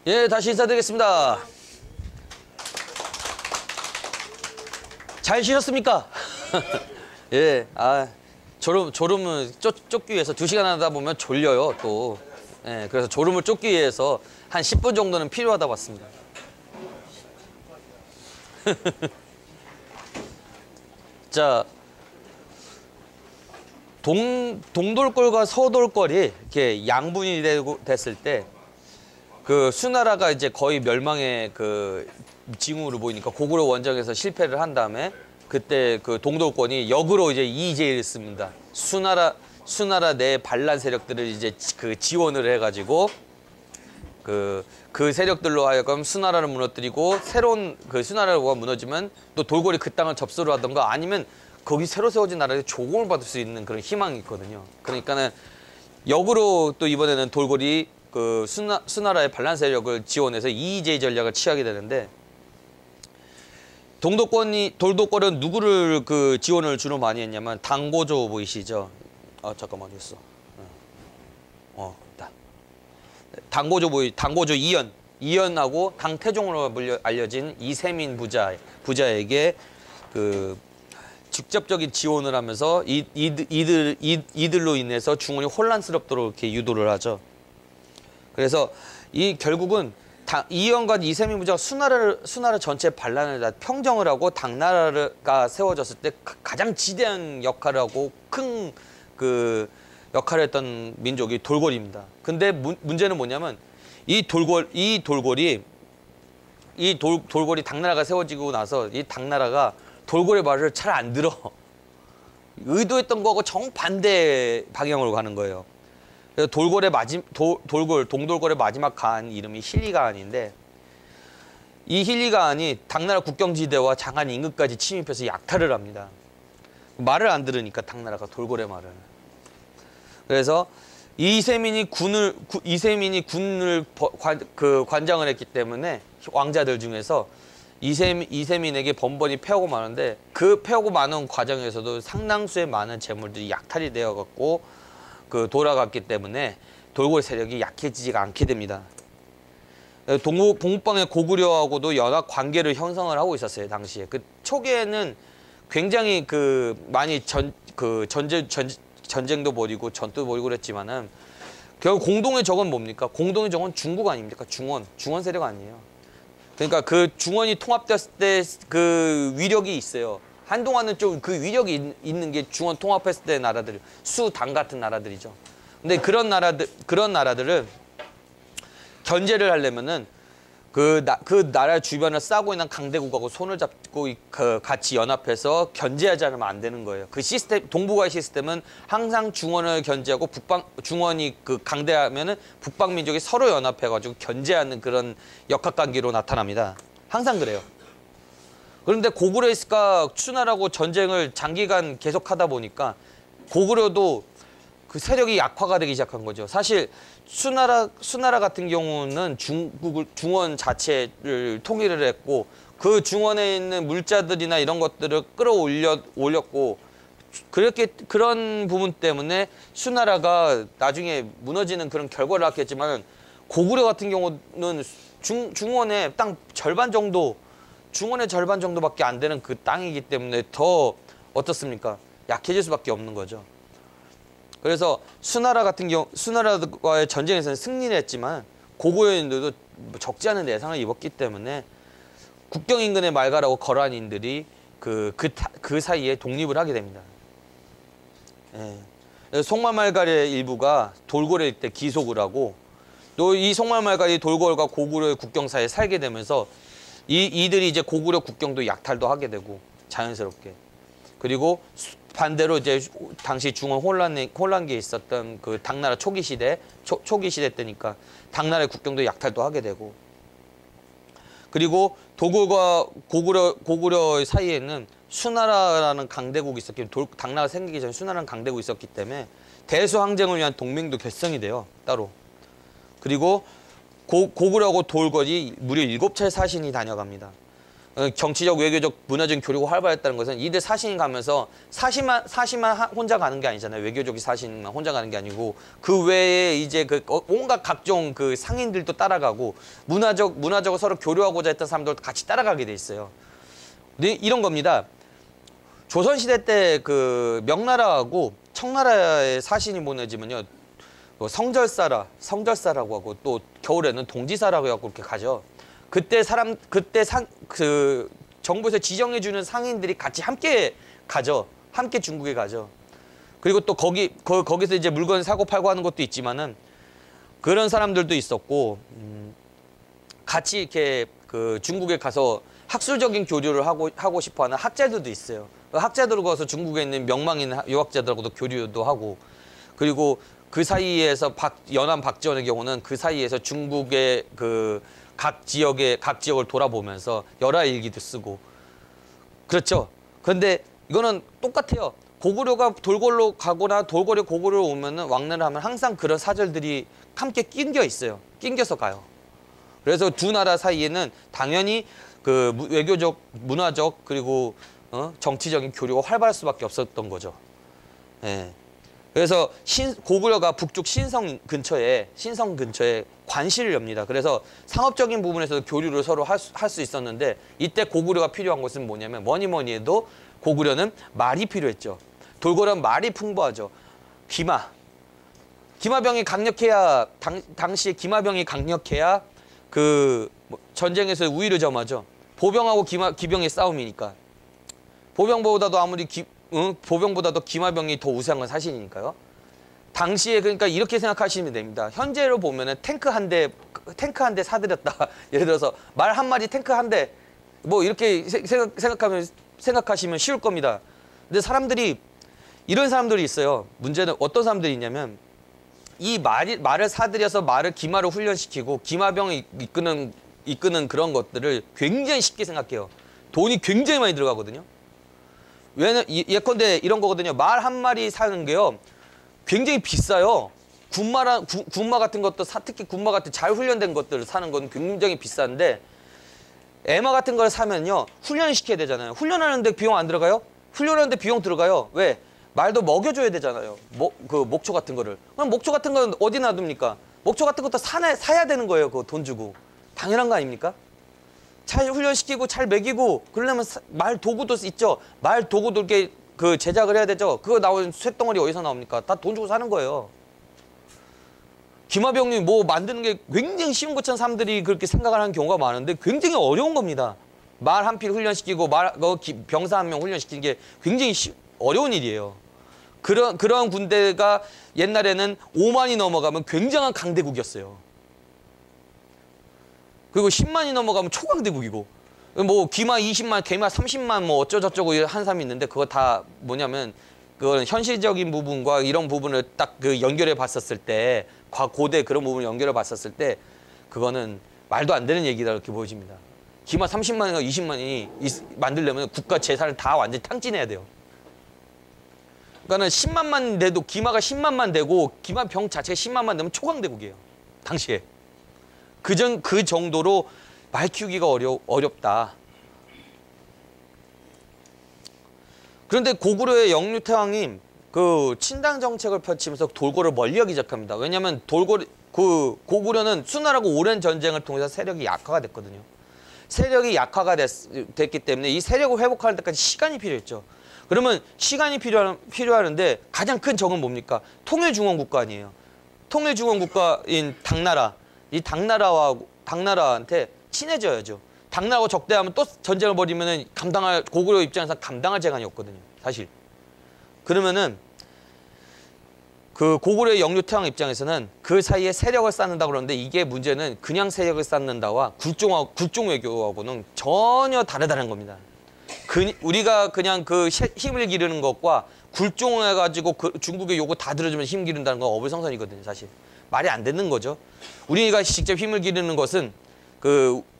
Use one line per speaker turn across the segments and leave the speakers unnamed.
예, 다시 인사드리겠습니다. 잘 쉬셨습니까? 예, 졸음을 쫓기 위해서 2시간 하다 보면 졸려요, 또. 예, 그래서 졸음을 쫓기 위해서 한 10분 정도는 필요하다고 봤습니다. 자, 동돌골과 서돌골이 이렇게 양분이 됐을 때, 그 수나라가 이제 거의 멸망의 그 징후로 보이니까 고구려 원정에서 실패를 한 다음에 그때 그 동돌권이 역으로 이제 이의제의를 씁니다. 수나라 내 반란 세력들을 이제 그 지원을 해가지고 그 세력들로 하여금 수나라를 무너뜨리고 새로운 그 수나라가 무너지면 또 돌고래 그 땅을 접수를 하던가 아니면 거기 새로 세워진 나라에 조공을 받을 수 있는 그런 희망이 있거든요. 그러니까는 역으로 또 이번에는 돌고래 그 수나라의 반란 세력을 지원해서 이의제의 전략을 취하게 되는데 돌도권은 누구를 그 지원을 주로 많이 했냐면 당고조 보이시죠? 잠깐만 어디 있어? 당고조 이연하고 당태종으로 알려진 이세민 부자에게 그 직접적인 지원을 하면서 이들로 인해서 중원이 혼란스럽도록 이렇게 유도를 하죠. 그래서 결국은 이연과 이세민 부자가 수나라 전체 반란을 다 평정을 하고 당나라가 세워졌을 때 가장 지대한 역할을 하고 큰 그 역할을 했던 민족이 돌고래입니다. 근데 문제는 뭐냐면 이 돌고래 당나라가 세워지고 나서 이 당나라가 돌고래 말을 잘 안 들어. 의도했던 거하고 정반대 방향으로 가는 거예요. 그래서 동돌고래 마지막 간 이름이 힐리가안인데 이 힐리가안이 당나라 국경지대와 장안 인근까지 침입해서 약탈을 합니다. 말을 안 들으니까 당나라가 돌고래 말을. 그래서 이세민이 군을 관장을 했기 때문에 왕자들 중에서 이세민에게 번번이 패하고 마는데 그 패하고 마는 과정에서도 상당수의 많은 재물들이 약탈이 되어 갖고 돌아갔기 때문에 돌고래 세력이 약해지지가 않게 됩니다. 동북방의 고구려하고도 연합 관계를 형성을 하고 있었어요, 당시에. 그 초기에는 굉장히 많이 전쟁도 벌이고 전투도 벌이고 그랬지만은 결국 공동의 적은 뭡니까? 공동의 적은 중국 아닙니까? 중원 세력 아니에요. 그러니까 그 중원이 통합됐을 때 그 위력이 있어요. 한동안은 좀 그 위력이 있는 게 중원 통합했을 때 나라들, 수당 같은 나라들이죠. 근데 그런 나라들을 견제를 하려면은 그 나라 주변을 싸고 있는 강대국하고 손을 잡고 같이 연합해서 견제하지 않으면 안 되는 거예요. 그 시스템, 동북아의 시스템은 항상 중원을 견제하고 중원이 강대하면은 북방 민족이 서로 연합해가지고 견제하는 그런 역학관계로 나타납니다. 항상 그래요. 그런데 고구려가 수나라하고 전쟁을 장기간 계속하다 보니까 고구려도 그 세력이 약화가 되기 시작한 거죠. 사실 수나라 같은 경우는 중원 자체를 통일을 했고 그 중원에 있는 물자들이나 이런 것들을 끌어올렸고 그런 부분 때문에 수나라가 나중에 무너지는 그런 결과를 낳겠지만 고구려 같은 경우는 중원의 땅 절반 정도 중원의 절반 정도밖에 안 되는 그 땅이기 때문에 더 어떻습니까? 약해질 수밖에 없는 거죠. 그래서 수나라와의 전쟁에서는 승리를 했지만 고구려인들도 적지 않은 내상을 입었기 때문에 국경 인근의 말가라고 거란인들이 그 사이에 독립을 하게 됩니다. 예. 송말말갈의 일부가 돌고래 때 기속을 하고 또 이 송말말갈이 돌고래가 고구려의 국경 사이에 살게 되면서 이들이 이제 고구려 국경도 약탈도 하게 되고 자연스럽게. 그리고 반대로 이제 당시 중원 혼란기에 있었던 그 당나라 초기 시대 때니까 당나라의 국경도 약탈도 하게 되고. 그리고 도굴과 고구려 사이에는 수나라라는 강대국이 있었기 때문에 당나라가 생기기 전에 수나라는 강대국이 있었기 때문에 대수항쟁을 위한 동맹도 결성이 돼요, 따로. 그리고 고구려하고 돌궐이 무려 7차례 사신이 다녀갑니다. 정치적, 외교적, 문화적 교류가 활발했다는 것은 이들 사신이 가면서 사신만 혼자 가는 게 아니잖아요. 외교적 사신만 혼자 가는 게 아니고 그 외에 이제 그 온갖 각종 그 상인들도 따라가고 문화적으로 서로 교류하고자 했던 사람들도 같이 따라가게 돼 있어요. 근데 이런 겁니다. 조선시대 때 그 명나라하고 청나라의 사신이 보내지면요. 성절사라고 하고 또 겨울에는 동지사라고 해갖고 그렇게 가죠. 그때 정부에서 지정해주는 상인들이 같이 함께 가죠. 함께 중국에 가죠. 그리고 또 거기서 이제 물건 사고 팔고 하는 것도 있지만은 그런 사람들도 있었고, 같이 이렇게 그 중국에 가서 학술적인 교류를 하고 싶어 하는 학자들도 있어요. 학자들을 가서 중국에 있는 명망인 유학자들하고도 교류도 하고, 그리고 그 사이에서 연안 박지원의 경우는 그 사이에서 중국의 그 각 지역을 돌아보면서 열하일기도 쓰고 그렇죠. 그런데 이거는 똑같아요. 고구려가 돌고래로 가거나 돌고래 고구려로 오면은 왕래를 하면 항상 그런 사절들이 함께 낑겨 있어요. 낑겨서 가요. 그래서 두 나라 사이에는 당연히 그 외교적, 문화적 그리고 정치적인 교류가 활발할 수밖에 없었던 거죠. 예. 그래서 고구려가 북쪽 신성 근처에 관실을 엽니다. 그래서 상업적인 부분에서도 교류를 서로 할 수 있었는데 이때 고구려가 필요한 것은 뭐냐면 뭐니 해도 고구려는 말이 필요했죠. 돌고래는 말이 풍부하죠. 기마병이 강력해야 당시에 기마병이 강력해야 전쟁에서 우위를 점하죠. 보병하고 기병의 싸움이니까. 보병보다도 기마병이 더 우세한 건 사실이니까요. 당시에 그러니까 이렇게 생각하시면 됩니다. 현재로 보면은 탱크 한 대 사들였다. 예를 들어서 말 한 마리 탱크 한 대 뭐 이렇게 생각하시면 쉬울 겁니다. 근데 이런 사람들이 있어요. 문제는 어떤 사람들이 있냐면 이 말을 사들여서 기마를 훈련시키고 기마병을 이끄는 그런 것들을 굉장히 쉽게 생각해요. 돈이 굉장히 많이 들어가거든요. 예컨대 이런 거거든요. 말 한 마리 사는 게요. 굉장히 비싸요. 군마 같은 것도 특히 군마 같은 잘 훈련된 것들을 사는 건 굉장히 비싼데 애마 같은 걸 사면요. 훈련시켜야 되잖아요. 훈련하는데 비용 안 들어가요? 훈련하는데 비용 들어가요. 왜? 말도 먹여줘야 되잖아요. 목초 같은 거를. 그럼 목초 같은 건 어디 놔둡니까? 목초 같은 것도 사야 되는 거예요. 그거 돈 주고. 당연한 거 아닙니까? 잘 훈련시키고 잘 먹이고 그러려면 말 도구도 있죠. 말 도구도 이렇게 제작을 해야 되죠. 그거 나온 쇳덩어리 어디서 나옵니까? 다 돈 주고 사는 거예요. 기마병이 뭐 만드는 게 굉장히 쉬운 것처럼 사람들이 그렇게 생각을 하는 경우가 많은데 굉장히 어려운 겁니다. 말 한 필 훈련시키고 병사 한 명 훈련시키는 게 굉장히 어려운 일이에요. 그런 군대가 옛날에는 5만이 넘어가면 굉장한 강대국이었어요. 그리고 10만이 넘어가면 초강대국이고 뭐 기마 20만, 개마 30만 뭐 어쩌저쩌고 한 사람이 있는데 그거 다 뭐냐면 그거는 현실적인 부분과 이런 부분을 딱 연결해 봤었을 때 고대 그런 부분을 연결해 봤었을 때 그거는 말도 안 되는 얘기다 이렇게 보여집니다. 기마 30만이나 20만이 만들려면 국가 재산을 다 완전히 탕진해야 돼요. 그러니까는 10만만 돼도 기마가 10만만 되고 기마 병 자체가 10만만 되면 초강대국이에요. 당시에. 그 정도로 말 키우기가 어렵다. 그런데 고구려의 영유태왕이 친당 정책을 펼치면서 돌고를 멀리하기 시작합니다. 왜냐하면 고구려는 수나라고 오랜 전쟁을 통해서 세력이 약화가 됐거든요. 세력이 약화가 됐기 때문에 이 세력을 회복할 때까지 시간이 필요했죠. 그러면 시간이 필요하는데 가장 큰 적은 뭡니까? 통일중원국가 아니에요. 통일중원국가인 당나라. 이 당나라한테 친해져야죠. 당나라하고 적대하면 또 전쟁을 벌이면은 고구려 입장에서 감당할 재간이 없거든요. 사실. 그러면은 고구려의 영유태왕 입장에서는 그 사이에 세력을 쌓는다 그러는데 이게 문제는 그냥 세력을 쌓는다와 굴종 외교하고는 전혀 다르다는 겁니다. 우리가 그냥 힘을 기르는 것과 굴종해가지고 중국의 요구 다 들어주면 힘 기른다는 건 어불성설이거든요. 사실. 말이 안 되는 거죠. 우리가 직접 힘을 기르는 것은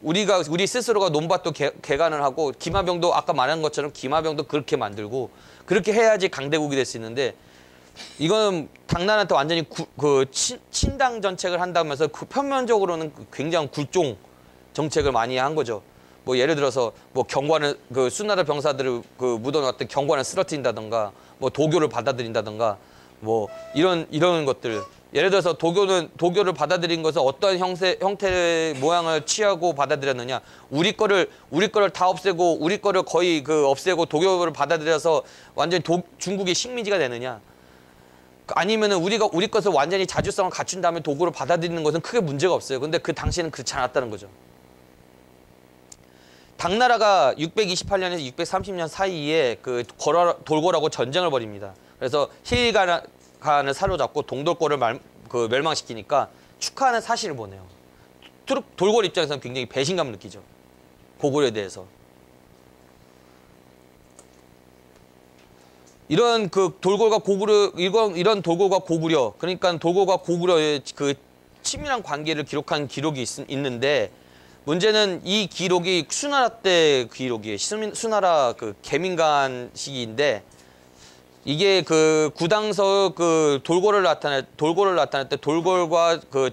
우리 스스로가 논밭도 개간을 하고 기마병도 아까 말한 것처럼 기마병도 그렇게 만들고 그렇게 해야지 강대국이 될 수 있는데 이거는 당나라한테 완전히 친당 정책을 한다면서 표면적으로는 굉장한 굴종 정책을 많이 한 거죠. 뭐 예를 들어서 뭐 경관을 그 수나라 병사들을 그 묻어놨던 경관을 쓰러뜨린다던가 뭐 도교를 받아들인다던가 뭐 이런 것들. 예를 들어서 도교를 받아들인 것은 어떠한 형태의 모양을 취하고 받아들였느냐. 우리 거를 다 없애고 우리 거를 거의 그 없애고 도교를 받아들여서 완전히 중국의 식민지가 되느냐. 아니면은 우리 것을 완전히 자주성을 갖춘 다음에 도구를 받아들이는 것은 크게 문제가 없어요. 근데 그 당시에는 그렇지 않았다는 거죠. 당나라가 628년에서 630년 사이에 그 돌고라고 전쟁을 벌입니다. 그래서 힐간을 사로잡고 동돌고를 멸망시키니까 축하하는 사실을 보내요. 돌고래 입장에서는 굉장히 배신감을 느끼죠. 고구려에 대해서. 이런 그 돌고래가 고구려, 이런 돌고래가 고구려, 그러니까 돌고래가 고구려의 그 친밀한 관계를 기록한 기록이 있는데, 문제는 이 기록이 수나라 때 기록이에요. 수나라 그 계민간 시기인데, 이게 그 구당서 그 돌고래를 나타낼 때 돌고래와 그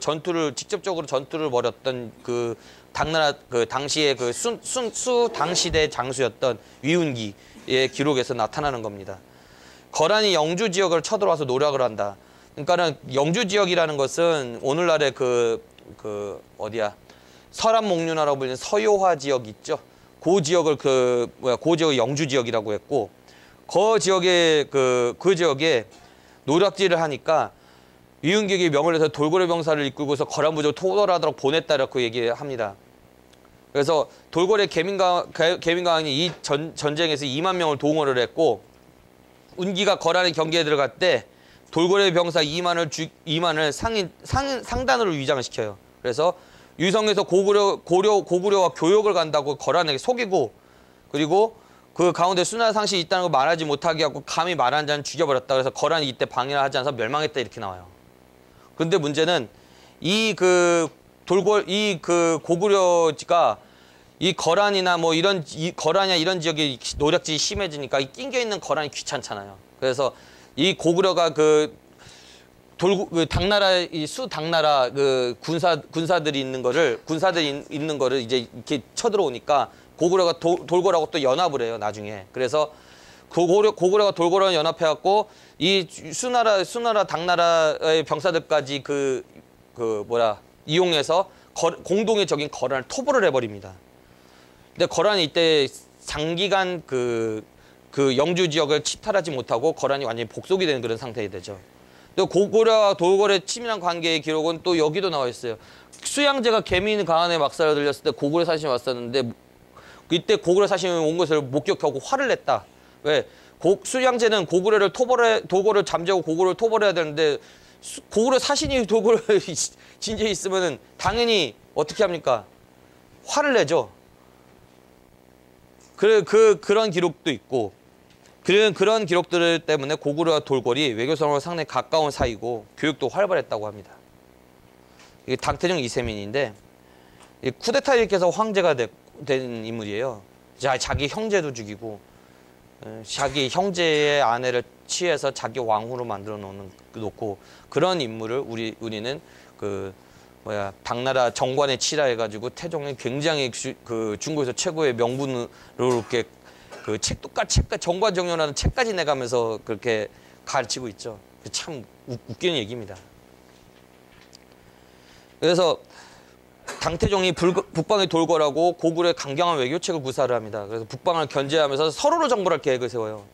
직접적으로 전투를 벌였던 그 당나라 그 당시에 그 수 당시대 장수였던 위운기의 기록에서 나타나는 겁니다. 거란이 영주 지역을 쳐들어와서 노략을 한다. 그러니까는 영주 지역이라는 것은 오늘날의 어디야? 서람목류나라고 불리는 서요화 지역 있죠. 그 지역을 그 지역을 영주 지역이라고 했고, 그 지역에 노략질을 하니까 위운객이 명을 내서 돌고래 병사를 이끌고서 거란부족을 토벌하도록 보냈다라고 얘기합니다. 그래서 돌고래 계민강이 이 전쟁에서 2만 명을 동원을 했고, 운기가 거란의 경기에 들어갈 때 돌고래 병사 2만을 상단으로 위장을 시켜요. 그래서 유성에서 고구려와 교역을 간다고 거란에게 속이고, 그리고 그 가운데 수나라 상식이 있다는 걸 말하지 못하게 하고 감히 말하는 자는 죽여버렸다. 그래서 거란이 이때 방해를 하지 않아서 멸망했다 이렇게 나와요. 그런데 문제는 이 고구려가 이 거란이나 뭐 이런 지역이 노략질이 심해지니까 이 낑겨 있는 거란이 귀찮잖아요. 그래서 이 고구려가 당나라 그 군사들이 있는 거를 이제 이렇게 쳐들어오니까 고구려가 돌고라고 또 연합을 해요, 나중에. 그래서 고구려가 돌고라랑 연합해갖고 이 수나라 당나라의 병사들까지 이용해서 공동의 적인 거란을 토벌을 해버립니다. 근데 거란이 이때 장기간 그 영주 지역을 침탈하지 못하고 거란이 완전히 복속이 되는 그런 상태가 되죠. 또 고구려와 돌고래 치밀한 관계의 기록은 또 여기도 나와 있어요. 수양제가 개민 강한에 막살을 들렸을 때 고구려 사신이 왔었는데, 이때 고구려 사신이 온 것을 목격하고 화를 냈다. 왜? 수양제는 돌고래를 잠재우고 고구려를 토벌해야 되는데, 고구려 사신이 돌고래 진지에 있으면은 당연히 어떻게 합니까? 화를 내죠. 그런 기록도 있고, 그런 기록들 때문에 고구려와 돌고래 외교상으로 상당히 가까운 사이고 교육도 활발했다고 합니다. 이게 당태종 이세민인데, 쿠데타를 일으켜서 황제가 된 인물이에요. 자기 형제도 죽이고, 자기 형제의 아내를 취해서 자기 왕후로 만들어 놓고, 그런 인물을 우리는 당나라 정관에 치라해가지고 태종이 굉장히 중국에서 최고의 명분으로 이렇게 정관정연하는 책까지 내가면서 그렇게 가르치고 있죠. 참 웃기는 얘기입니다. 그래서 당태종이 북방의 돌고라고 고구려의 강경한 외교책을 구사를 합니다. 그래서 북방을 견제하면서 서로를 정벌할 계획을 세워요.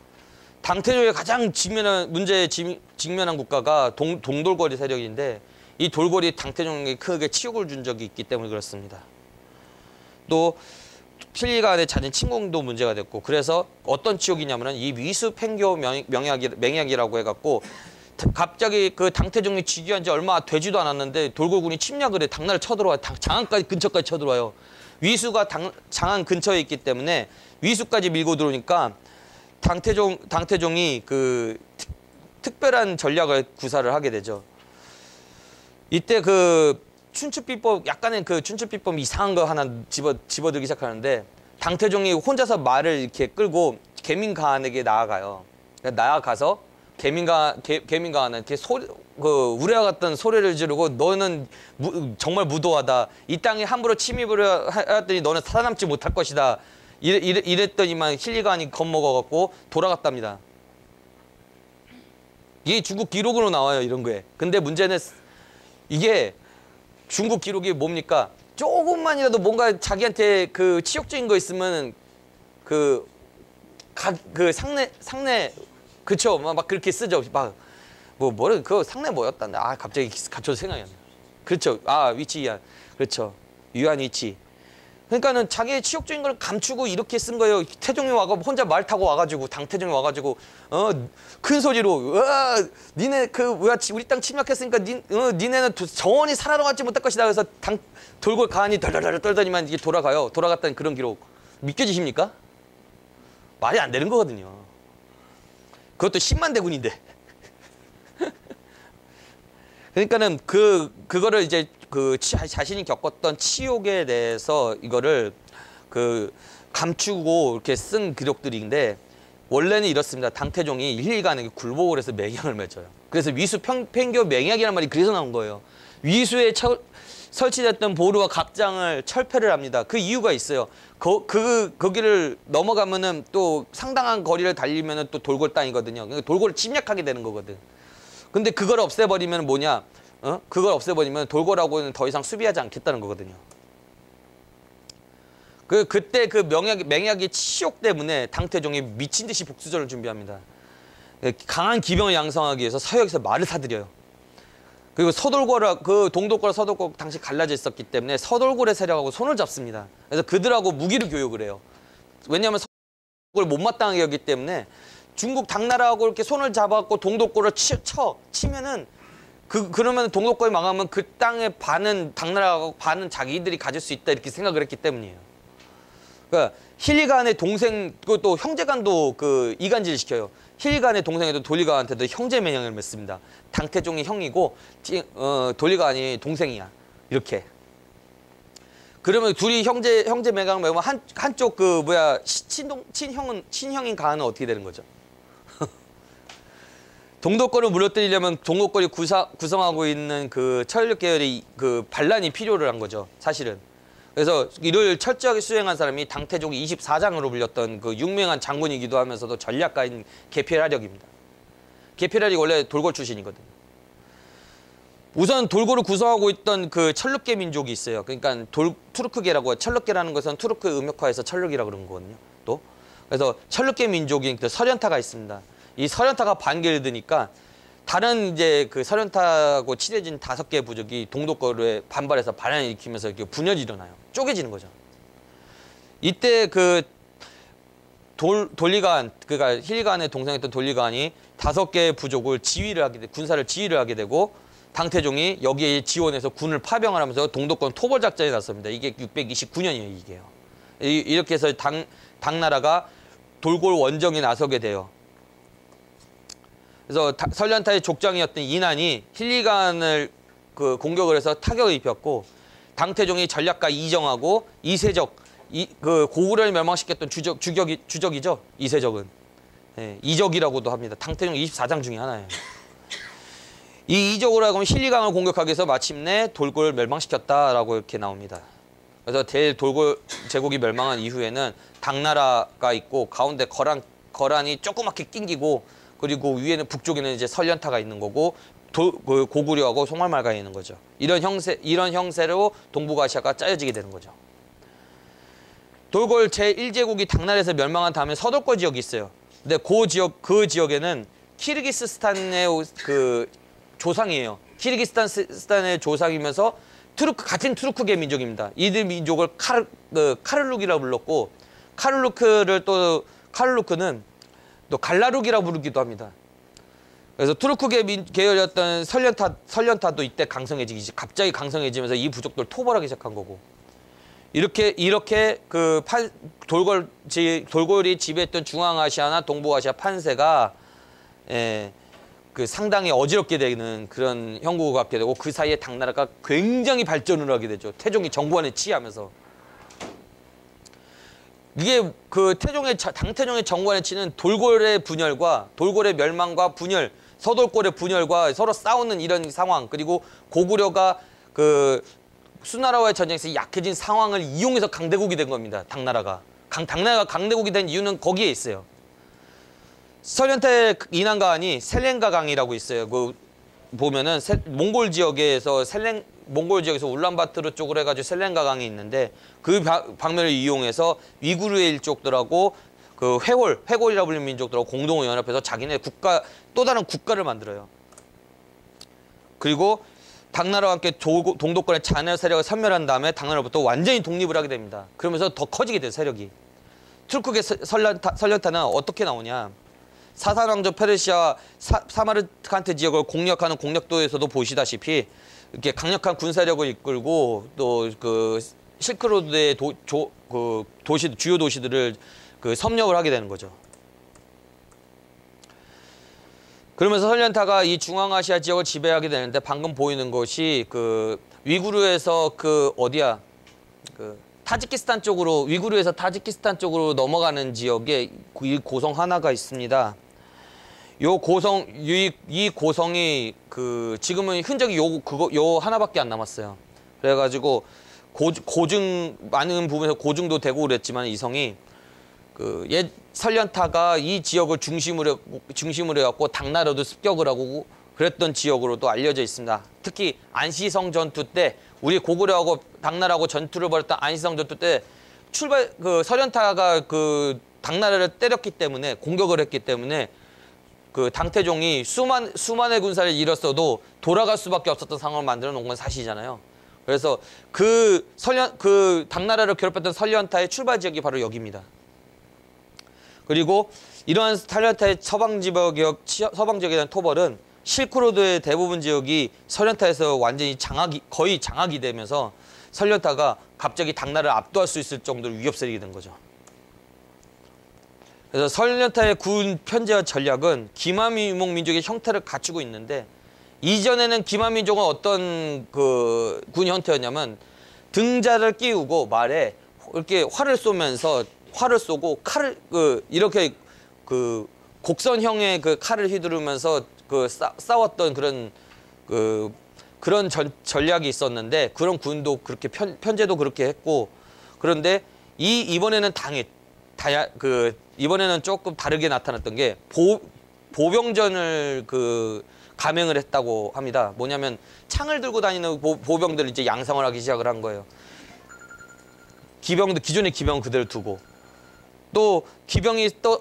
당태종의 가장 문제에 직면한 국가가 동돌고리 세력인데, 이 돌고리 당태종에게 크게 치욕을 준 적이 있기 때문에 그렇습니다. 또 필리간의 잦은 침공도 문제가 됐고, 그래서 어떤 치욕이냐면은 이 위수팽교 맹약이라고 해갖고, 갑자기 그 당태종이 즉위한 지 얼마 되지도 않았는데 돌고군이 침략을 해 당나라를 쳐들어와요. 장안까지 근처까지 쳐들어와요. 위수가 장안 근처에 있기 때문에 위수까지 밀고 들어오니까 당태종이 특별한 전략을 구사를 하게 되죠. 이때 약간의 춘추비법 이상한 거 하나 집어들기 시작하는데, 당태종이 혼자서 말을 이렇게 끌고 계민가한에게 나아가요. 나아가서 계민가한한테 그 우레와 같은 소리를 지르고 너는 정말 무도하다. 이 땅에 함부로 침입을 하더니 너는 살아남지 못할 것이다. 이랬더니만 힐리간이 겁먹어갖고 돌아갔답니다. 이게 중국 기록으로 나와요, 이런 거에. 근데 문제는 이게 중국 기록이 뭡니까? 조금만이라도 뭔가 자기한테 그 치욕적인 거 있으면 그 상내 그쵸? 막 그렇게 쓰죠. 막 뭐를 그 상내 뭐였단다. 아 갑자기 갑자기 생각이 안 나. 그렇죠. 아 위치이한. 그렇죠. 유한 위치. 그러니까는 자기의 치욕적인 걸 감추고 이렇게 쓴 거예요. 태종이 와가 혼자 말 타고 와가지고 당태종이 와가지고 큰 소리로 니네 그 뭐야 우리 땅 침략했으니까 니네는 정원이 살아남지 못할 것이다. 그래서 돌고 가만히 덜덜덜 떨더니만 이게 돌아가요. 돌아갔다는 그런 기록 믿겨지십니까? 말이 안 되는 거거든요. 그것도 10만 대군인데. 그러니까는 그거를 이제 그 자신이 겪었던 치욕에 대해서 이거를 그 감추고 이렇게 쓴 기록들인데 원래는 이렇습니다. 당태종이 일일간에게 굴복을 해서 맹약을 맺어요. 그래서 위수 팽교 맹약이라는 말이 그래서 나온 거예요. 위수에 설치됐던 보루와 각장을 철폐를 합니다. 그 이유가 있어요. 거기를 넘어가면은 또 상당한 거리를 달리면은 또 돌골 땅이거든요. 그러니까 돌골을 침략하게 되는 거거든. 근데 그걸 없애버리면 뭐냐? 그걸 없애버리면 돌고라고는 더 이상 수비하지 않겠다는 거거든요. 그때 그 맹약의 치욕 때문에 당태종이 미친 듯이 복수전을 준비합니다. 강한 기병을 양성하기 위해서 서역에서 말을 사들여요. 그리고 그 동독골과 서독골 당시 갈라져 있었기 때문에 서돌골의 세력하고 손을 잡습니다. 그래서 그들하고 무기를 교육을 해요. 왜냐하면 서돌골을 못마땅하게 여기기 때문에 중국 당나라하고 이렇게 손을 잡아갖고 동독골을 치면은 그러면 동독골이 망하면 그 땅의 반은 당나라하고 반은 자기들이 가질 수 있다 이렇게 생각을 했기 때문이에요. 그러니까 힐리간의 동생 그것도 형제간도 그 이간질 시켜요. 힐리간의 동생에도 돌리간한테도 형제 매형을 맺습니다. 당태종이 형이고 돌리간이 동생이야. 이렇게. 그러면 둘이 형제 매형을 맺으면 한쪽 그 뭐야 친형인 가한은 어떻게 되는 거죠? 동독골을 무너뜨리려면 동독골이 구성하고 있는 그 철력 계열의 그 반란이 필요를 한 거죠, 사실은. 그래서 이를 철저하게 수행한 사람이 당태종이 24장으로 불렸던 그 유명한 장군이기도 하면서도 전략가인 게피라력입니다. 게피라력이 원래 돌골 출신이거든요. 우선 돌골을 구성하고 있던 그 철륵계 민족이 있어요. 그러니까 투르크계라고 철륵계라는 것은 투르크 음역화에서 철륵이라고 그런 거거든요. 또 그래서 철륵계 민족인 그 설현타가 있습니다. 이 설현타가 반기를 드니까 다른 이제 그 설현타하고 친해진 5개 부족이 동독골에 반발해서 반란을 일으키면서 이렇게 분열이 일어나요. 쪼개지는 거죠. 이때 그 돌리간, 그러니까 힐간의 동생이었던 돌리간이 5개의 부족을 군사를 지휘를 하게 되고 당태종이 여기에 지원해서 군을 파병을 하면서 동독권 토벌 작전에 나섭니다. 이게 629년이에요, 이게요. 이렇게 해서 당나라가 돌골 원정에 나서게 돼요. 그래서 설련타의 족장이었던 이난이 힐리간을 그 공격을 해서 타격을 입혔고 당태종이 전략가 이정하고 이세적 그 고구려를 멸망시켰던 주적이죠. 이세적은 이적이라고도 합니다. 당태종 24장 중에 하나예요. 이 이적으로 하면 힐리강을 공격하기 위해서 마침내 돌골을 멸망시켰다라고 이렇게 나옵니다. 그래서 대돌골 제국이 멸망한 이후에는 당나라가 있고 가운데 거란이 조그맣게 낑기고 그리고 위에는 북쪽에는 이제 설련타가 있는 거고 고구려하고 송말말가 있는 거죠. 이런 형세로 동북아시아가 짜여지게 되는 거죠. 돌골 제1제국이 당나라에서 멸망한 다음에 서돌골 지역이 있어요. 근데 그 지역에는 키르기스스탄의 그 조상이에요. 키르기스탄의 조상이면서 같은 투르크계 민족입니다. 이들 민족을 카르룩이라고 불렀고 카르루크는 또 갈라룩이라고 부르기도 합니다. 그래서 투르크계 계열이었던 설련타도 이때 갑자기 강성해지면서 이 부족들 토벌하기 시작한 거고 이렇게 그 돌골이 지배했던 중앙아시아나 동북아시아 판세가 그 상당히 어지럽게 되는 그런 형국을 갖게 되고 그 사이에 당나라가 굉장히 발전을 하게 되죠. 태종이 정권에 치하면서. 이게 그 당태종의 정권에 치는 돌골의 분열과 돌골의 멸망과 분열 서돌골의 분열과 서로 싸우는 이런 상황, 그리고 고구려가 그 수나라와의 전쟁에서 약해진 상황을 이용해서 강대국이 된 겁니다. 당나라가. 당나라가 강대국이 된 이유는 거기에 있어요. 설련타의 인한가안이 셀렌가강이라고 있어요. 그 보면은 몽골 지역에서 울란바토르 쪽으로 해가지고 셀렌가강이 있는데 그 방면을 이용해서 위구르의 일족들하고 그 회골이라고 불리는 민족들하고 공동으로 연합해서 자기네 또 다른 국가를 만들어요. 그리고 당나라와 함께 동독권의 잔여 세력을 섬멸한 다음에 당나라로부터 완전히 독립을 하게 됩니다. 그러면서 더 커지게 돼요, 세력이. 투르크의 설련타는 어떻게 나오냐. 사산왕조 페르시아 사마르칸트 지역을 공략하는 공략도에서도 보시다시피 이렇게 강력한 군사력을 이끌고 또 그 실크로드의 주요 도시들을 그 섭렵을 하게 되는 거죠. 그러면서 설련타가 이 중앙아시아 지역을 지배하게 되는데 방금 보이는 것이 그 위구르에서 위구르에서 타지키스탄 쪽으로 넘어가는 지역에 이 고성 하나가 있습니다. 이 고성이 그 지금은 흔적이 요 하나밖에 안 남았어요. 그래가지고 많은 부분에서 고증도 되고 그랬지만 이 성이 그 옛 설련타가 이 지역을 중심으로 해갖고 당나라도 습격을 하고 그랬던 지역으로도 알려져 있습니다. 특히 안시성 전투 때 우리 고구려하고 당나라하고 전투를 벌였던 안시성 전투 때 그 설련타가 그 당나라를 때렸기 때문에 공격을 했기 때문에 그 당태종이 수만의 군사를 잃었어도 돌아갈 수밖에 없었던 상황을 만들어 놓은 건 사실이잖아요. 그래서 그 당나라를 괴롭혔던 설련타의 출발 지역이 바로 여기입니다. 그리고 이러한 설련타의 서방 지역에 대한 토벌은 실크로드의 대부분 지역이 설련타에서 완전히 거의 장악이 되면서 설련타가 갑자기 당나라를 압도할 수 있을 정도로 위협세력이 된 거죠. 그래서 설련타의 군 편제와 전략은 기마유목 민족의 형태를 갖추고 있는데 이전에는 기마민족은 어떤 그 군 형태였냐면 등자를 끼우고 말에 이렇게 활을 쏘고 칼을 이렇게 그 곡선형의 그 칼을 휘두르면서 그 싸웠던 그런 전략이 있었는데 그런 군도 그렇게 편제도 그렇게 했고 그런데 이번에는 이번에는 조금 다르게 나타났던 게 보병전을 감행을 했다고 합니다. 뭐냐면 창을 들고 다니는 보병들을 이제 양성을 하기 시작을 한 거예요. 기존의 기병 그대로 두고 또 기병이 또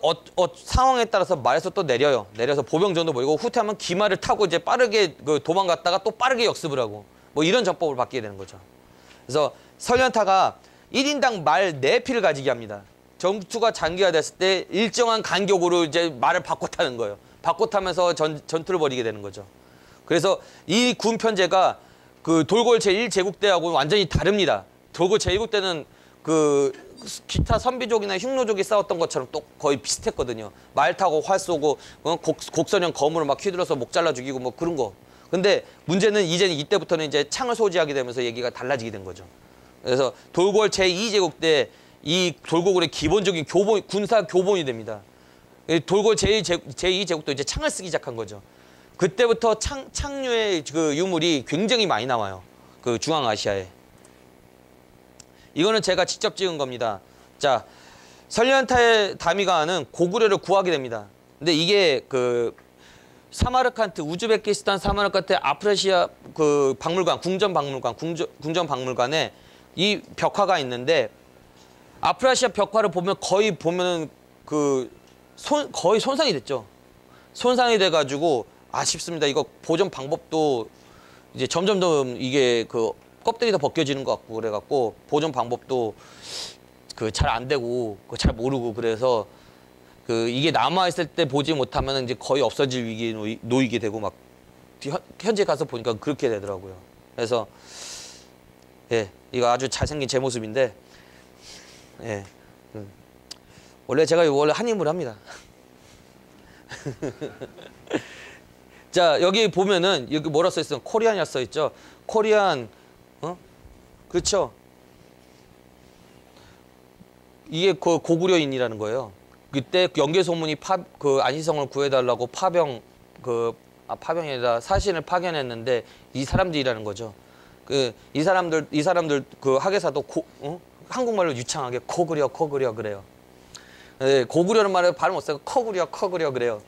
상황에 따라서 말에서 또 내려서 보병전도 보이고 후퇴하면 기마를 타고 이제 빠르게 도망갔다가 또 빠르게 역습을 하고 뭐 이런 전법을 바뀌게 되는 거죠. 그래서 설련타가 1인당 말 4피를 가지게 합니다. 전투가 장기화됐을 때 일정한 간격으로 이제 말을 바꿔 타는 거예요. 바꿔 타면서 전투를 벌이게 되는 거죠. 그래서 이 군 편제가 그 돌골 제1제국대하고는 완전히 다릅니다. 돌골 제1제국대는 그 기타 선비족이나 흉노족이 싸웠던 것처럼 또 거의 비슷했거든요. 말 타고 활 쏘고 곡선형 검으로 막 휘둘러서 목 잘라 죽이고 뭐 그런 거. 근데 문제는 이때부터는 이제 창을 소지하게 되면서 얘기가 달라지게 된 거죠. 그래서 돌골 제2제국대 이 돌고군의 기본적인 군사 교본이 됩니다. 돌골 제2제국도 이제 창을 쓰기 시작한 거죠. 그때부터 창류의 그 유물이 굉장히 많이 나와요. 그 중앙아시아에. 이거는 제가 직접 찍은 겁니다. 자, 설련타의 다미가는 고구려를 구하게 됩니다. 근데 이게 그 우즈베키스탄 사마르칸트 아프라시아 그 박물관, 궁전박물관에 이 벽화가 있는데 아프라시아 벽화를 거의 보면은 거의 손상이 됐죠. 손상이 돼가지고 아쉽습니다. 이거 보존 방법도 이제 점점 이게 껍데기 다 벗겨지는 것 같고 그래갖고 보존 방법도 잘 안 되고 잘 모르고 그래서 이게 남아있을 때 보지 못하면 이제 거의 없어질 위기에 놓이게 되고 막 현재 가서 보니까 그렇게 되더라고요. 그래서 예, 이거 아주 잘생긴 제 모습인데 예, 원래 제가 한임을 합니다. 자, 여기 보면은 여기 뭐라 써 있어요? 코리안이라 써 있죠. 코리안, 그렇죠. 이게 고구려인이라는 거예요. 그때 연개 소문이 안시성을 구해달라고 파병 파병이 아니라 사신을 파견했는데 이 사람들이라는 거죠. 이 사람들 그 학예사도 한국말로 유창하게 코그려 그래요. 예, 고구려는 말을 발음 못 쓰고 커구려 그래요.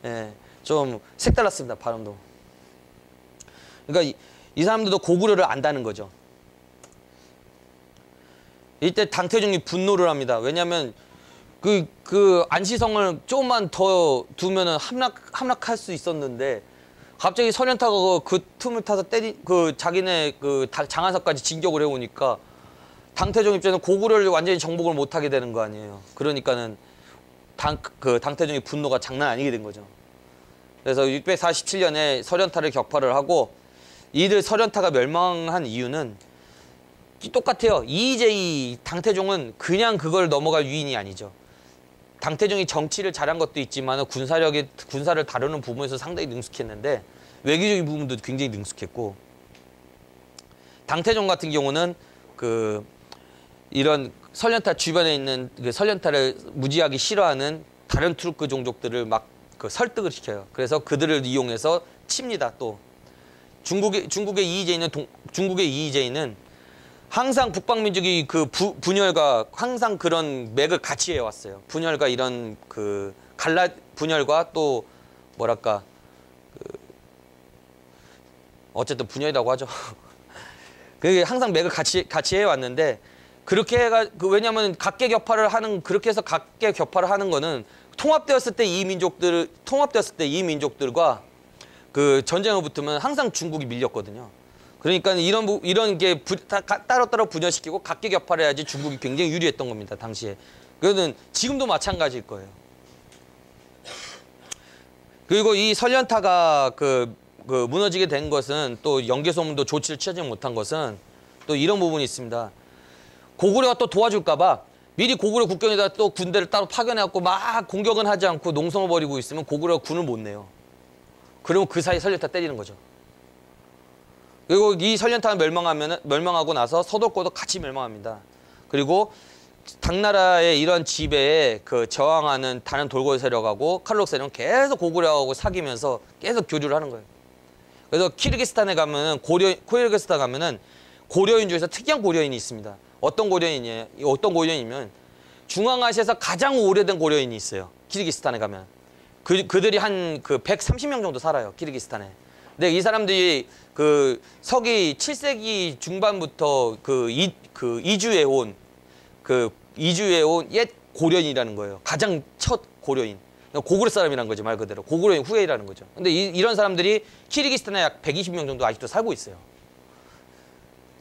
예, 좀 색달랐습니다, 발음도. 그러니까 이 사람들도 고구려를 안다는 거죠. 이때 당태종이 분노를 합니다. 왜냐하면 그 안시성을 조금만 더 두면은 함락할 수 있었는데 갑자기 설현타가 그 틈을 타서 자기네 장안사까지 진격을 해오니까 당태종 입장에는 고구려를 완전히 정복을 못하게 되는 거 아니에요. 그러니까는 당태종의 분노가 장난 아니게 된 거죠. 그래서 647년에 설현타를 격파를 하고 이들 설현타가 멸망한 이유는 똑같아요. 이재희 당태종은 그냥 그걸 넘어갈 유인이 아니죠. 당태종이 정치를 잘한 것도 있지만 군사를 다루는 부분에서 상당히 능숙했는데 외교적인 부분도 굉장히 능숙했고 당태종 같은 경우는 이런 설련타 주변에 있는 설련타를 무지하게 싫어하는 다른 투르크 종족들을 막 설득을 시켜요. 그래서 그들을 이용해서 칩니다. 또 중국의 이의제이는 항상 북방민족이 분열과 항상 그런 맥을 같이 해왔어요. 분열과 이런 분열과 또 뭐랄까 어쨌든 분열이라고 하죠. 그게 항상 맥을 같이 해왔는데 그렇게 왜냐하면 그렇게 해서 각계격파를 하는 거는 통합되었을 때 이 민족들과 전쟁을 붙으면 항상 중국이 밀렸거든요. 그러니까 이런 게 따로따로 분열시키고 각계격파를 해야지 중국이 굉장히 유리했던 겁니다. 당시에. 그거는 지금도 마찬가지일 거예요. 그리고 이 설련타가 무너지게 된 것은 또 영계소문도 조치를 취하지 못한 것은 또 이런 부분이 있습니다. 고구려가 또 도와줄까봐 미리 고구려 국경에다 또 군대를 따로 파견해갖고 막 공격은 하지 않고 농성을 벌이고 있으면 고구려가 군을 못 내요. 그러면 그 사이 설련타 때리는 거죠. 그리고 이 설련타가 멸망하고 나서 서독고도 같이 멸망합니다. 그리고 당나라의 이런 지배에 저항하는 다른 돌고래 세력하고 칼록 세력은 계속 고구려하고 사귀면서 계속 교류를 하는 거예요. 그래서 키르기스탄에 가면은 키르기스탄 가면은 고려인 중에서 특이한 고려인이 있습니다. 어떤 고려인이면 중앙아시아에서 가장 오래된 고려인이 있어요. 키르기스탄에 가면. 그들이 한 130명 정도 살아요. 키르기스탄에. 근데 이 사람들이 서기 7세기 중반부터 이주해 온 옛 고려인이라는 거예요. 가장 첫 고려인. 고구려 사람이라는 거죠, 말 그대로. 고구려인 후예라는 거죠. 근데 이런 사람들이 키르기스탄에 약 120명 정도 아직도 살고 있어요.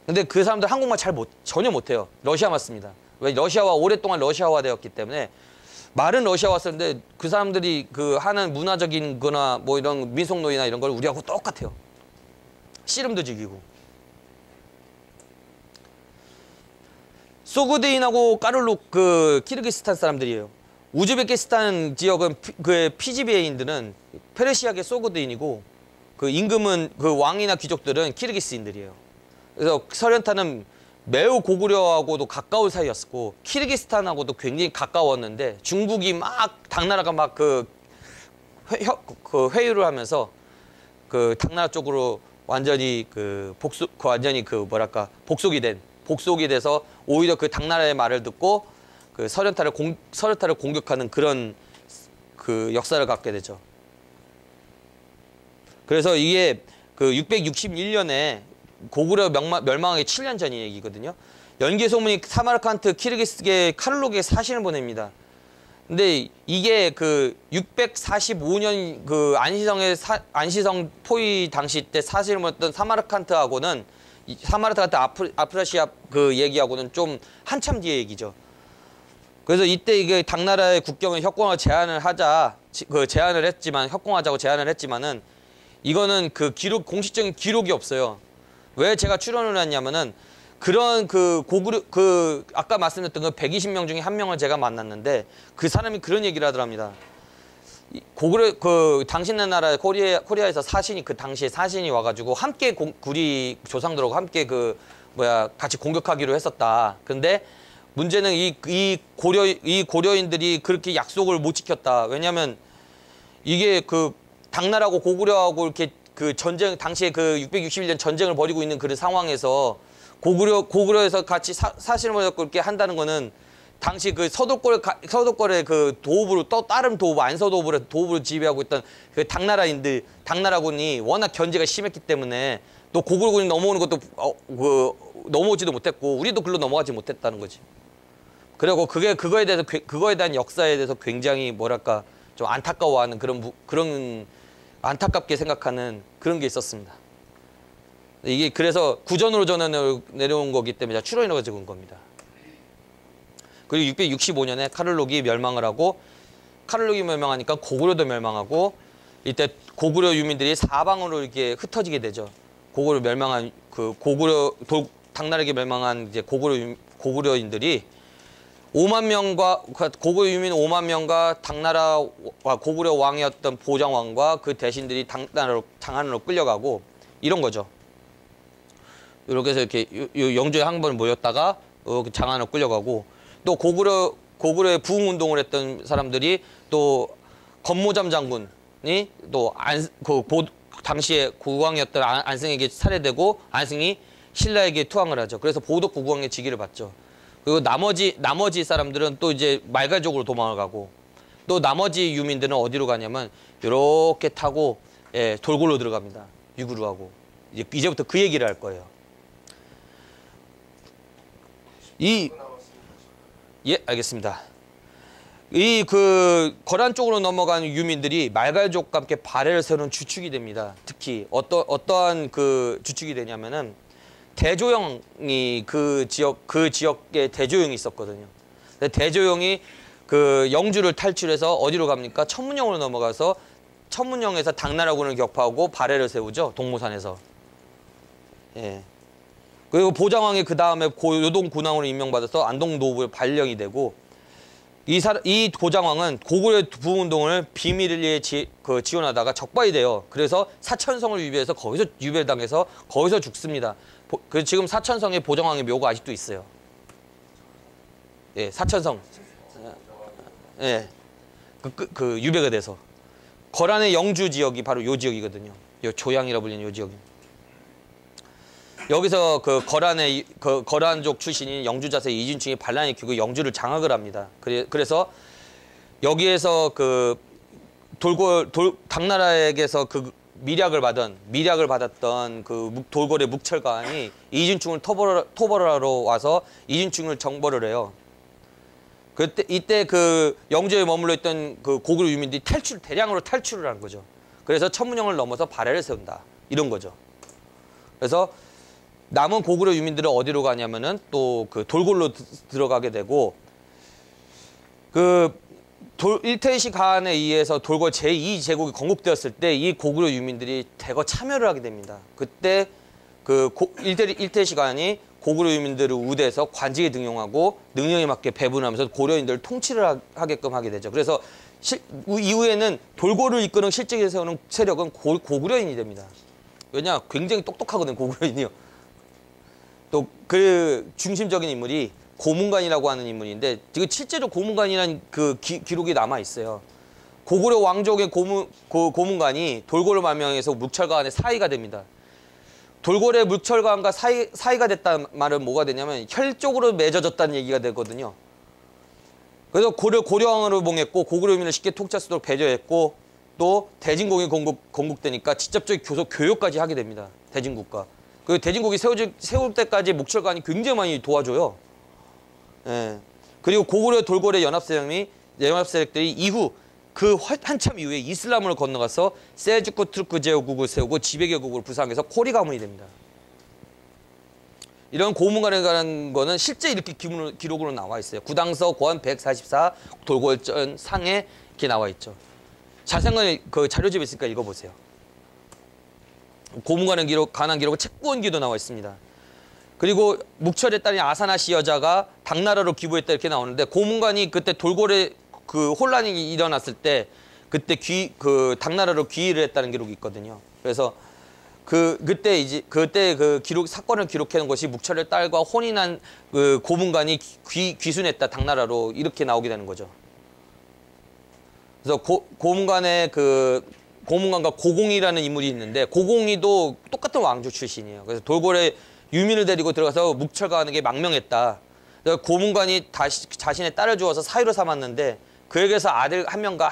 근데 그 사람들 한국말 전혀 못해요. 러시아말 씁니다. 왜? 오랫동안 러시아화 되었기 때문에 말은 러시아화 쓰는데 그 사람들이 하는 문화적인 거나 뭐 이런 민속놀이나 이런 걸 우리하고 똑같아요. 씨름도 즐기고. 소그드인하고 까룰룩 키르기스탄 사람들이에요. 우즈베키스탄 지역은 피지베인들은 페르시아계 소그드인이고 임금은 왕이나 귀족들은 키르기스인들이에요. 그래서 설련타는 매우 고구려하고도 가까운 사이였고 키르기스탄하고도 굉장히 가까웠는데 중국이 당나라가 회유를 하면서 당나라 쪽으로 완전히 복속이 돼서 오히려 당나라의 말을 듣고 설련타를 공격하는 그런 역사를 갖게 되죠. 그래서 이게 661년에 고구려 멸망하기 7년 전 얘기거든요. 연개소문이 사마르칸트 키르기스계 카룰룩에 사신을 보냅니다. 근데 이게 645년 안시성 포위 당시 때 사신을 보냈던 사마르칸트하고는 아프라시아 얘기하고는 좀 한참 뒤의 얘기죠. 그래서 이때 이게 당나라의 국경을 협공을 협공하자고 제안을 했지만은 이거는 공식적인 기록이 없어요. 왜 제가 출연을 했냐면은 그런 아까 말씀드렸던 120명 중에 한 명을 제가 만났는데 그 사람이 그런 얘기를 하더랍니다. 당신네 나라 코리아에서 당시에 사신이 와가지고 함께 우리 조상들하고 함께 같이 공격하기로 했었다. 근데 문제는 이 고려인들이 그렇게 약속을 못 지켰다. 왜냐면 이게 당나라하고 고구려하고 이렇게 그 전쟁 당시에 그 661년 전쟁을 벌이고 있는 그런 상황에서 고구려에서 같이 사실을 갖고 이렇게 한다는 거는 당시 그 서독골의 그 도읍으로 또 다른 도읍 안서도읍을 도읍으로 지배하고 있던 그 당나라군이 워낙 견제가 심했기 때문에 또 고구려군이 넘어오는 것도 넘어오지도 못했고 우리도 글로 넘어가지 못했다는 거지. 그리고 그거에 대한 역사에 대해서 굉장히 뭐랄까 좀 안타까워하는 그런 안타깝게 생각하는 그런 게 있었습니다. 이게 그래서 구전으로 전해 내려온 거기 때문에 추론이 가지고 온 겁니다. 그리고 665년에 카를록이 멸망을 하고 카를록이 멸망하니까 고구려도 멸망하고 이때 고구려 유민들이 사방으로 이렇게 흩어지게 되죠. 당나라에게 멸망한 이제 고구려인들이 5만 명과 고구려 유민 5만 명과 당나라와 고구려 왕이었던 보장왕과 그 대신들이 장안으로 끌려가고 이런 거죠. 이렇게 해서 이렇게 영주에 한 번 모였다가 장안으로 끌려가고 또 고구려의 부흥운동을 했던 사람들이 또 건모잠 장군이 또 당시에 국왕이었던 안승에게 살해되고 안승이 신라에게 투항을 하죠. 그래서 보덕 국왕의 직위를 받죠. 그리고 나머지 사람들은 또 이제 말갈족으로 도망을 가고 또 나머지 유민들은 어디로 가냐면 이렇게 타고 돌골로 들어갑니다. 유구르하고 이제부터 그 얘기를 할 거예요. 예, 알겠습니다. 거란 쪽으로 넘어간 유민들이 말갈족과 함께 발해를 세우는 주축이 됩니다. 특히 어떠한 그 주축이 되냐면은 대조영이 그 지역에 대조영이 있었거든요. 대조영이 그 영주를 탈출해서 어디로 갑니까? 천문영으로 넘어가서 천문영에서 당나라군을 격파하고 발해를 세우죠. 동모산에서. 예. 그리고 보장왕이 그 다음에 요동 군왕으로 임명받아서 안동 노부에 발령이 되고 이 보장왕은 고구려 부흥운동을 비밀리에 지원하다가 적발이 돼요. 그래서 사천성을 유배해서 거기서 유배당해서 거기서 죽습니다. 지금 사천성에 보장왕의 묘가 아직도 있어요. 예, 사천성. 예, 유배가 돼서 거란의 영주 지역이 바로 요 지역이거든요. 요 조양이라 불리는 요 지역이. 여기서 거란족 출신인 영주자세 이진충이 반란을 일으키고 영주를 장악을 합니다. 그래서 여기에서 당나라에게서 밀약을 받았던 그 돌궐의 묵철관이 이진충을 토벌을 하러 와서 이진충을 정벌을 해요. 이때 그 영주에 머물러 있던 그 고구려 유민들이 대량으로 탈출을 하는 거죠. 그래서 천문영을 넘어서 발해를 세운다. 이런 거죠. 그래서 남은 고구려 유민들은 어디로 가냐면은 또 그 돌궐로 들어가게 되고 일태시 간에 의해서 돌궐 제2제국이 건국되었을 때 이 고구려 유민들이 대거 참여를 하게 됩니다. 그때 일태시 간이 고구려 유민들을 우대해서 관직에 등용하고 능력에 맞게 배분하면서 고려인들을 통치를 하게끔 하게 되죠. 그래서 이후에는 돌궐을 이끄는 실직에 세우는 세력은 고구려인이 됩니다. 왜냐? 굉장히 똑똑하거든, 고구려인이요. 또 그 중심적인 인물이 고문관이라고 하는 인물인데 지금 실제로 고문관이라는 그 기록이 남아 있어요. 고구려 왕족의 고문관이 돌궐을 말명해서 묵철관의 사이가 됩니다. 돌궐의 묵철관과 사이가 됐다는 말은 뭐가 되냐면 혈족으로 맺어졌다는 얘기가 되거든요. 그래서 고려왕으로 봉했고 고구려 민을 쉽게 통치할 수 있도록 배려했고 또 대진국이 건국되니까 직접적인 교역까지 하게 됩니다. 대진국과. 그 대진국이 세울 때까지 묵철관이 굉장히 많이 도와줘요. 예. 그리고 고구려 돌궐의 연합세력들이 이후 한참 이후에 이슬람으로 건너가서 셀주크 투르크 제국을 세우고 지배계국을 부상해서 코리 가문이 됩니다. 이런 고문관이라는 거는 실제 이렇게 기록으로 나와 있어요. 구당서 고안 144 돌궐전 상에 이렇게 나와 있죠. 자세한 건 그 자료집에 있으니까 읽어보세요. 고문관의 관한 기록은 책구원기도 나와 있습니다. 그리고 묵철의 딸인 아사나시 여자가 당나라로 기부했다 이렇게 나오는데 고문관이 그때 돌궐에 그 혼란이 일어났을 때 그때 당나라로 귀의를 했다는 기록이 있거든요. 그래서 그때 그 사건을 기록해 놓은 것이 묵철의 딸과 혼인한 그 고문관이 귀순했다 당나라로 이렇게 나오게 되는 거죠. 그래서 고문관의 고문관과 고공이라는 인물이 있는데 고공이도 똑같은 왕조 출신이에요. 그래서 돌궐에 유민을 데리고 들어가서 묵철가하는 게 망명했다. 그래서 고문관이 다시 자신의 딸을 주어서 사위로 삼았는데 그에게서 아들 한 명과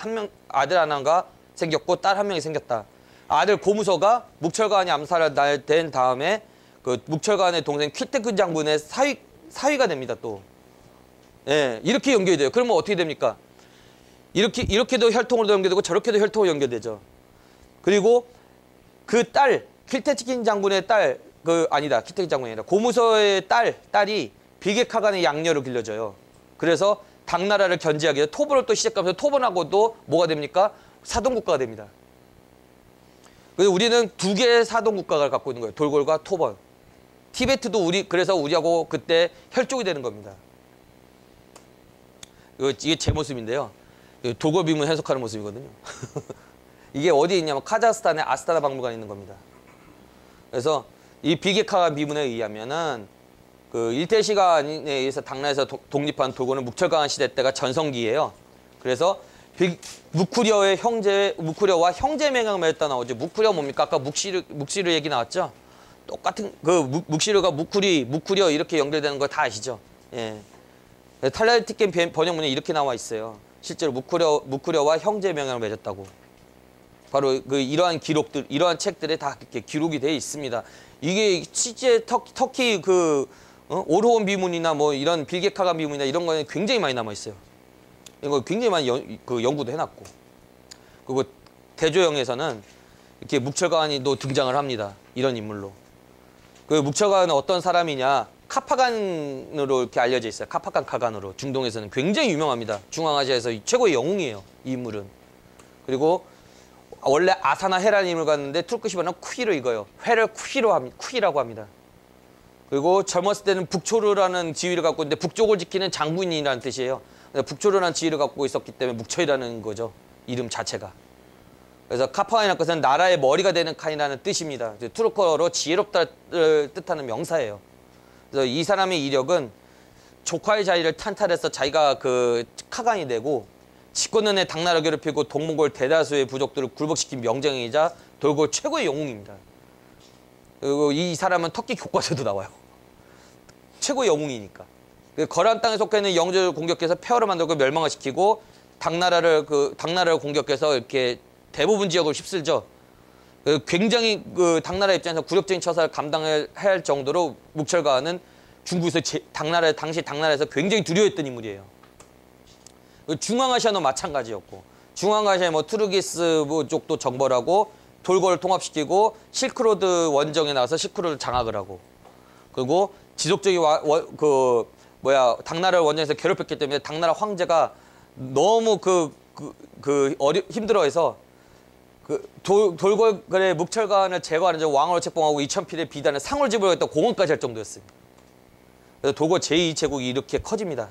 아들 하나가 생겼고 딸 한 명이 생겼다. 아들 고무서가 묵철가한이 암살을 된 다음에 그 묵철가한의 동생 퀴테크 장군의 사위가 됩니다. 또 예, 이렇게 연결이 돼요. 그러면 어떻게 됩니까? 이렇게도 혈통으로 연결되고 저렇게도 혈통으로 연결되죠. 그리고 그 딸, 킬테치킨 장군의 딸, 킬테킨 장군이 아니라 고무서의 딸이 비게카간의 양녀로 길러져요. 그래서 당나라를 견제하기 위해 토벌을 또 시작하면서 토벌하고도 뭐가 됩니까? 사동국가가 됩니다. 그래서 우리는 두 개의 사동국가를 갖고 있는 거예요. 돌궐과 토벌. 티베트도 그래서 우리하고 그때 혈족이 되는 겁니다. 이게 제 모습인데요. 돌궐 비문 해석하는 모습이거든요. 이게 어디에 있냐면 카자흐스탄의 아스타나 박물관에 있는 겁니다. 그래서 이 비게카간 비문에 의하면은 그 일제 시간에 의해서 당나라에서 독립한 돌궐은 묵철강한 시대 때가 전성기예요. 그래서 무쿠려와 형제 맹약을 맺었다 나오죠. 무쿠려 뭡니까? 아까 묵시르 얘기 나왔죠. 똑같은 묵시르가 무쿠려 이렇게 연결되는 거 다 아시죠? 예. 탈라티켄 번역문에 이렇게 나와 있어요. 실제로 무쿠려와 형제 명약을 맺었다고. 바로 이러한 기록들, 이러한 책들에 다 이렇게 기록이 되어 있습니다. 이게 실제 터키 오르온 비문이나 뭐 이런 빌게카간 비문이나 이런 거는 굉장히 많이 남아 있어요. 이거 굉장히 많이 연구도 해놨고. 그리고 대조영에서는 이렇게 묵철가한이도 등장을 합니다. 이런 인물로. 그 묵철가한은 어떤 사람이냐? 카파간으로 이렇게 알려져 있어요. 카파간 카간으로. 중동에서는 굉장히 유명합니다. 중앙아시아에서 최고의 영웅이에요. 이 인물은. 그리고 원래 아사나 헤라는 이름을 갖는데 투르크시바는 쿠이를 읽어요. 회를 쿠이라고 합니다. 그리고 젊었을 때는 북초르라는 지위를 갖고 있는데 북쪽을 지키는 장군이라는 뜻이에요. 북초르라는 지위를 갖고 있었기 때문에 묵철이라는 거죠. 이름 자체가. 그래서 카파간이라는 것은 나라의 머리가 되는 칸이라는 뜻입니다. 투르크어로 지혜롭다를 뜻하는 명사예요. 그래서 이 사람의 이력은 조카의 자리를 탄탈해서 자기가 카간이 되고 집권은의 당나라 괴롭히고 동몽골 대다수의 부족들을 굴복시킨 명장이자 돌궐 최고의 영웅입니다. 그리고 이 사람은 터키 교과서에도 나와요. 최고의 영웅이니까. 거란 땅에 속해 있는 영조를 공격해서 폐허를 만들고 멸망을 시키고 당나라를 공격해서 이렇게 대부분 지역을 휩쓸죠. 굉장히 당나라 입장에서 굴욕적인 처사를 감당해야 할 정도로 묵철가한은 중국에서 당시 당나라에서 굉장히 두려워했던 인물이에요. 중앙아시아는 마찬가지였고 중앙아시아의 투르기스 쪽도 정벌하고 돌궐을 통합시키고 실크로드 원정에 나와서 실크로드를 장악을 하고 그리고 지속적인 당나라를 원정에서 괴롭혔기 때문에 당나라 황제가 너무 힘들어해서 돌궐의 묵철가한을 제거하는 왕으로 책봉하고 2000필의 비단에 상을 지불하겠다 공언까지 할 정도였습니다. 그래서 돌궐 제2제국이 이렇게 커집니다.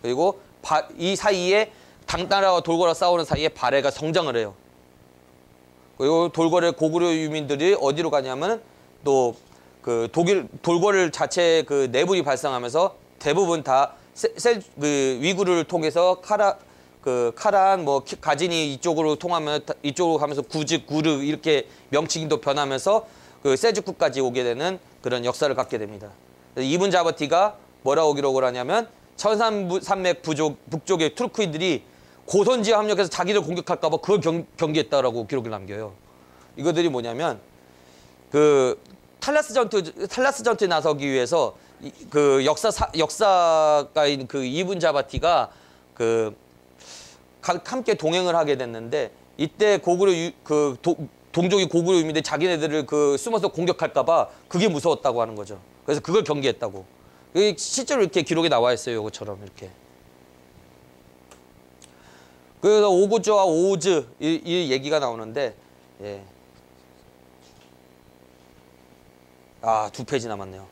그리고 이 사이에 당나라와 돌궐과 싸우는 사이에 발해가 성장을 해요. 그리고 돌궐의 고구려 유민들이 어디로 가냐면 또 돌궐 자체 내분이 발생하면서 대부분 다 위구르를 통해서 카란 가진이 이쪽으로 통하면 이쪽으로 가면서 구르 이렇게 명칭도 변하면서 셀주크까지 오게 되는 그런 역사를 갖게 됩니다. 이븐 자바티가 뭐라고 기록을 하냐면 천산산맥 북쪽의 투르크인들이 고선지에 합력해서 자기를 공격할까 봐 그걸 경계했다라고 기록을 남겨요. 이거들이 뭐냐면 탈라스 전투에 나서기 위해서 역사가인 이븐 자바티가 함께 동행을 하게 됐는데 이때 동족이 고구려 유민들이 자기네들을 숨어서 공격할까 봐 그게 무서웠다고 하는 거죠. 그래서 그걸 경계했다고. 실제로 이렇게 기록에 나와 있어요. 이것처럼 이렇게. 그래서 오구즈와 오우즈 이 얘기가 나오는데 예. 아, 2페이지 남았네요.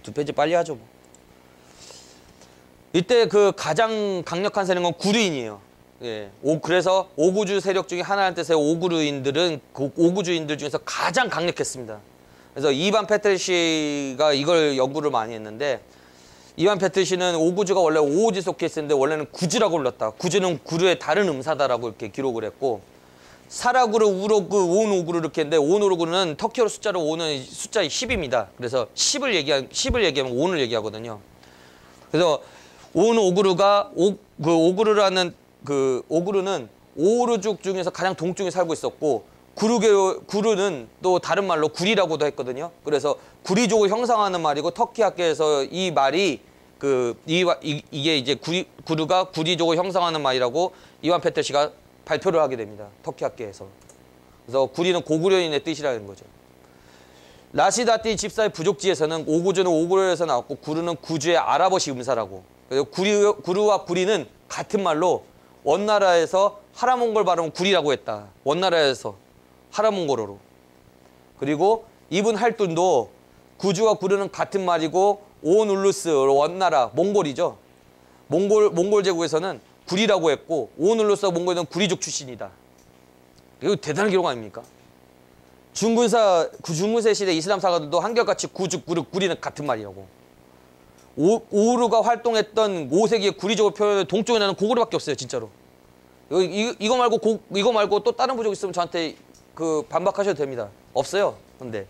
2페이지 빨리 하죠. 뭐. 이때 가장 강력한 세력은 구르인이에요. 예. 그래서 오구주 세력 중에 하나라는 뜻의 오구르인들은 오구주인들 중에서 가장 강력했습니다. 그래서 이반 페트르시가 이걸 연구를 많이 했는데 이반 페트르시는 오구주가 원래 오우지 속해 있었는데 원래는 구주라고 불렀다. 구주는 구르의 다른 음사다라고 이렇게 기록을 했고 사라구르, 우로그, 온오구르 이렇게 했는데 온오구르는 터키어로 숫자로 5는 숫자 10입니다. 그래서 10을 얘기하면 5을 얘기하거든요. 그래서 온오구르가 오구르라는 오구르는 오르족 중에서 가장 동쪽에 살고 있었고 구르는 또 다른 말로 구리라고도 했거든요. 그래서 구리족을 형상하는 말이고 터키 학계에서 이 말이 이게 이제 구르가 구리족을 형상하는 말이라고 이완 페테시가 발표를 하게 됩니다. 터키 학계에서. 그래서 구리는 고구려인의 뜻이라는 거죠. 라시다티 집사의 부족지에서는 오구주는 오구려에서 나왔고 구르는 구주의 아랍어시 음사라고. 그래서 구르와 구리는 같은 말로 원나라에서 하라몽골 발음은 구리라고 했다. 원나라에서 하라몽골어로. 그리고 이븐 할둔도 구주와 구르는 같은 말이고 오눌루스 원나라 몽골이죠. 몽골 제국에서는 구리라고 했고 오눌루스와 몽골은 구리족 출신이다. 이거 대단한 기록 아닙니까? 중근세 시대 이슬람 사가들도 한결같이 구리는 같은 말이라고. 오르가 활동했던 5세기의 구리족을 표현해 동쪽에 나는 고구려밖에 없어요, 진짜로. 이거 말고 또 다른 부족 있으면 저한테 반박하셔도 됩니다. 없어요. 근데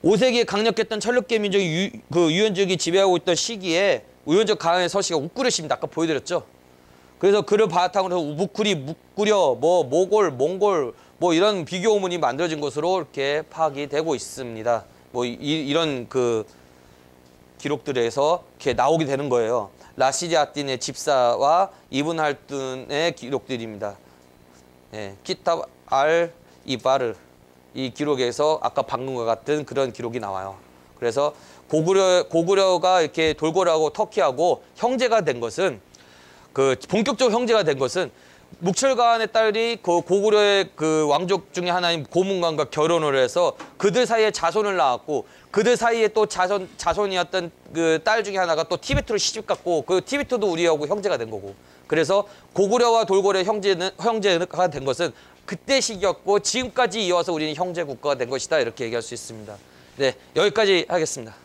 5세기에 강력했던 철력계 민족이 유연족이 지배하고 있던 시기에 유연족 강의 서시가 욱구르십니다. 아까 보여드렸죠. 그래서 그를 바탕으로 해서 우부쿠리, 묵구려, 모골, 몽골 이런 비교문이 만들어진 것으로 이렇게 파악이 되고 있습니다. 이런 기록들에서 이렇게 나오게 되는 거예요. 라시디 아틴의 집사와 이븐 할둔의 기록들입니다. 예, 키탑 알 이바르 이 기록에서 아까 방금과 같은 그런 기록이 나와요. 그래서 고구려가 이렇게 돌고래하고 터키하고 형제가 된 것은 본격적으로 형제가 된 것은 묵철가한의 딸이 고구려의 왕족 중에 하나인 고문관과 결혼을 해서 그들 사이에 자손을 낳았고 그들 사이에 또 자손이었던 딸 중에 하나가 또 티베트로 시집갔고 티베트도 우리하고 형제가 된 거고 그래서 고구려와 돌고래 형제가 된 것은 그때 시기였고 지금까지 이어서 우리는 형제 국가가 된 것이다 이렇게 얘기할 수 있습니다. 네, 여기까지 하겠습니다.